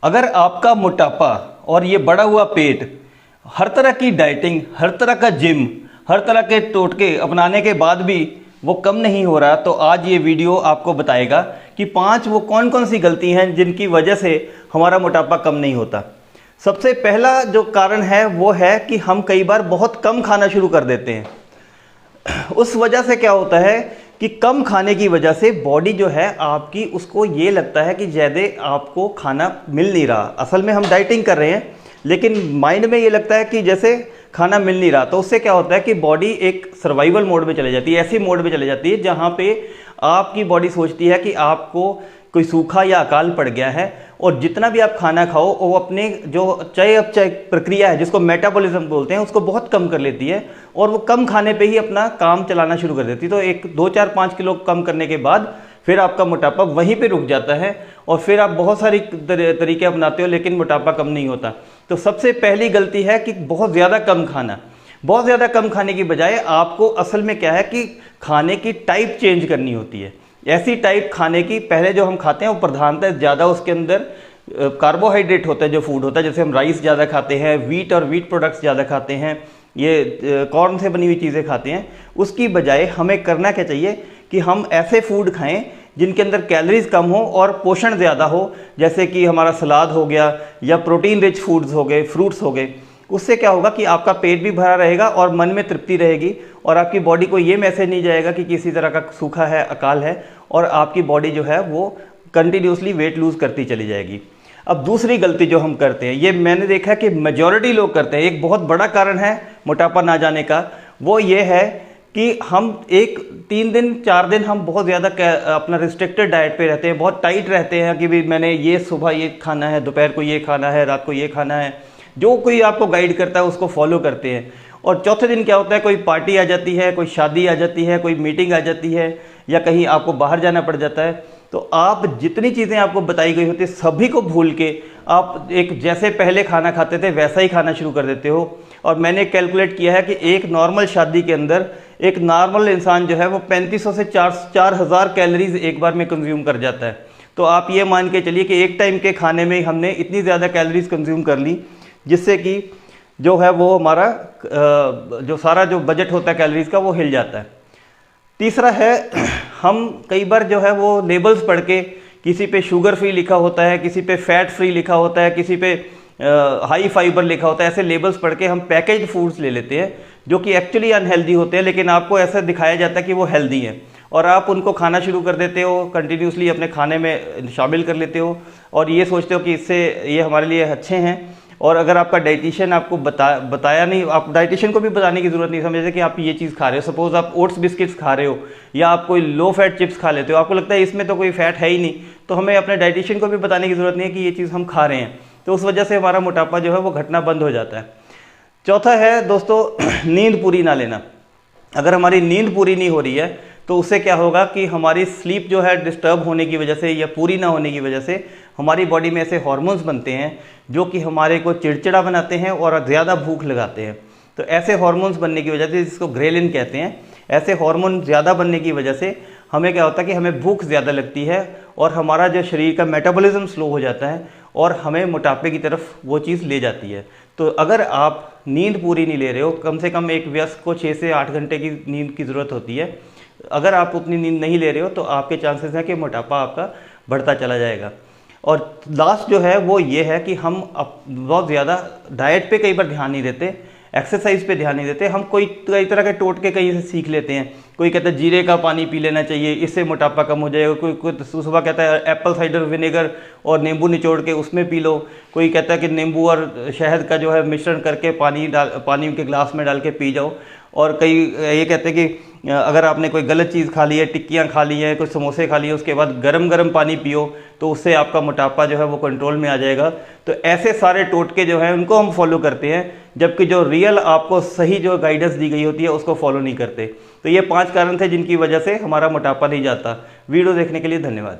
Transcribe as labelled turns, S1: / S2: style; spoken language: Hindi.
S1: अगर आपका मोटापा और ये बढ़ा हुआ पेट, हर तरह की डाइटिंग, हर तरह का जिम, हर तरह के टोटके अपनाने के बाद भी वो कम नहीं हो रहा, तो आज ये वीडियो आपको बताएगा कि 5 वो कौन कौन सी गलती हैं जिनकी वजह से हमारा मोटापा कम नहीं होता। सबसे पहला जो कारण है वो है कि हम कई बार बहुत कम खाना शुरू कर देते हैं। उस वजह से क्या होता है कि कम खाने की वजह से बॉडी जो है आपकी, उसको ये लगता है कि ज़्यादा आपको खाना मिल नहीं रहा। असल में हम डाइटिंग कर रहे हैं लेकिन माइंड में ये लगता है कि जैसे खाना मिल नहीं रहा। तो उससे क्या होता है कि बॉडी एक सर्वाइवल मोड में चले जाती है, ऐसी मोड में चले जाती है जहाँ पे आपकी बॉडी सोचती है कि आपको कोई सूखा या अकाल पड़ गया है और जितना भी आप खाना खाओ वो अपने जो चयापचय प्रक्रिया है, जिसको मेटाबॉलिज्म बोलते हैं, उसको बहुत कम कर लेती है और वो कम खाने पे ही अपना काम चलाना शुरू कर देती है। तो 1, 2, 4, 5 किलो कम करने के बाद फिर आपका मोटापा वहीं पे रुक जाता है और फिर आप बहुत सारी तरीके अपनाते हो लेकिन मोटापा कम नहीं होता। तो सबसे पहली गलती है कि बहुत ज़्यादा कम खाना। बहुत ज़्यादा कम खाने की बजाय आपको असल में क्या है कि खाने की टाइप चेंज करनी होती है। ऐसी टाइप खाने की, पहले जो हम खाते हैं वो प्रधानतः ज़्यादा उसके अंदर कार्बोहाइड्रेट होता है, जो फूड होता है, जैसे हम राइस ज़्यादा खाते हैं, वीट और वीट प्रोडक्ट्स ज़्यादा खाते हैं, ये कॉर्न से बनी हुई चीज़ें खाते हैं। उसकी बजाय हमें करना क्या चाहिए कि हम ऐसे फूड खाएं जिनके अंदर कैलोरीज कम हो और पोषण ज़्यादा हो, जैसे कि हमारा सलाद हो गया या प्रोटीन रिच फूड्स हो गए, फ्रूट्स हो गए। उससे क्या होगा कि आपका पेट भी भरा रहेगा और मन में तृप्ति रहेगी और आपकी बॉडी को ये मैसेज नहीं जाएगा कि किसी तरह का सूखा है, अकाल है, और आपकी बॉडी जो है वो कंटिन्यूसली वेट लूज़ करती चली जाएगी। अब दूसरी गलती जो हम करते हैं, ये मैंने देखा कि मेजॉरिटी लोग करते हैं, एक बहुत बड़ा कारण है मोटापा ना जाने का, वो ये है कि हम 3 दिन 4 दिन हम बहुत ज़्यादा अपना रिस्ट्रिक्टेड डाइट पे रहते हैं, बहुत टाइट रहते हैं कि भाई मैंने ये सुबह ये खाना है, दोपहर को ये खाना है, रात को ये खाना है, जो कोई आपको गाइड करता है उसको फॉलो करते हैं। और चौथे दिन क्या होता है, कोई पार्टी आ जाती है, कोई शादी आ जाती है, कोई मीटिंग आ जाती है या कहीं आपको बाहर जाना पड़ जाता है, तो आप जितनी चीज़ें आपको बताई गई होती है सभी को भूल के आप एक जैसे पहले खाना खाते थे वैसा ही खाना शुरू कर देते हो। और मैंने कैलकुलेट किया है कि एक नॉर्मल शादी के अंदर एक नॉर्मल इंसान जो है वो 3500 से 4000 कैलोरीज एक बार में कंज्यूम कर जाता है। तो आप ये मान के चलिए कि एक टाइम के खाने में हमने इतनी ज़्यादा कैलोरीज कंज्यूम कर ली जिससे कि जो है वो हमारा जो सारा जो बजट होता है कैलोरीज का वो हिल जाता है। तीसरा है, हम कई बार जो है वो लेबल्स पढ़ के, किसी पे शुगर फ्री लिखा होता है, किसी पे फैट फ्री लिखा होता है, किसी पे हाई फाइबर लिखा होता है, ऐसे लेबल्स पढ़ के हम पैकेज्ड फूड्स ले लेते हैं जो कि एक्चुअली अनहेल्दी होते हैं, लेकिन आपको ऐसा दिखाया जाता है कि वो हेल्दी हैं और आप उनको खाना शुरू कर देते हो, कंटिन्यूसली अपने खाने में शामिल कर लेते हो और ये सोचते हो कि इससे ये हमारे लिए अच्छे हैं। और अगर आपका डाइटिशियन आपको बताया नहीं, आप डाइटिशियन को भी बताने की ज़रूरत नहीं समझते कि आप ये चीज़ खा रहे हो। सपोज़ आप ओट्स बिस्किट्स खा रहे हो या आप कोई लो फैट चिप्स खा लेते हो, आपको लगता है इसमें तो कोई फैट है ही नहीं, तो हमें अपने डाइटिशियन को भी बताने की ज़रूरत नहीं है कि ये चीज़ हम खा रहे हैं। तो उस वजह से हमारा मोटापा जो है वो घटना बंद हो जाता है। चौथा है दोस्तों, नींद पूरी ना लेना। अगर हमारी नींद पूरी नहीं हो रही है तो उससे क्या होगा कि हमारी स्लीप जो है डिस्टर्ब होने की वजह से या पूरी ना होने की वजह से हमारी बॉडी में ऐसे हार्मोन्स बनते हैं जो कि हमारे को चिड़चिड़ा बनाते हैं और ज़्यादा भूख लगाते हैं। तो ऐसे हार्मोन्स बनने की वजह से, जिसको ग्रेलिन कहते हैं, ऐसे हार्मोन ज़्यादा बनने की वजह से हमें क्या होता है कि हमें भूख ज़्यादा लगती है और हमारा जो शरीर का मेटाबॉलिज्म स्लो हो जाता है और हमें मोटापे की तरफ वो चीज़ ले जाती है। तो अगर आप नींद पूरी नहीं ले रहे हो, कम से कम एक वयस्क को 6 से 8 घंटे की नींद की ज़रूरत होती है, अगर आप उतनी नींद नहीं ले रहे हो तो आपके चांसेस हैं कि मोटापा आपका बढ़ता चला जाएगा। और लास्ट जो है वो ये है कि हम बहुत ज़्यादा डाइट पे कई बार ध्यान नहीं देते, एक्सरसाइज पे ध्यान नहीं देते। हम कई तरह के टोटके कहीं से सीख लेते हैं। कोई कहता है जीरे का पानी पी लेना चाहिए, इससे मोटापा कम हो जाएगा। कोई सुबह कहता है एप्पल साइडर विनेगर और नींबू निचोड़ के उसमें पी लो। कोई कहता है कि नींबू और शहद का जो है मिश्रण करके पानी के ग्लास में डाल के पी जाओ। और कई ये कहते हैं कि अगर आपने कोई गलत चीज़ खा ली है, टिक्कियाँ खा ली हैं, कुछ समोसे खा लिए, उसके बाद गरम गरम पानी पियो तो उससे आपका मोटापा जो है वो कंट्रोल में आ जाएगा। तो ऐसे सारे टोटके जो हैं उनको हम फॉलो करते हैं, जबकि जो रियल आपको सही जो गाइडेंस दी गई होती है उसको फॉलो नहीं करते। तो ये 5 कारण थे जिनकी वजह से हमारा मोटापा नहीं जाता। वीडियो देखने के लिए धन्यवाद।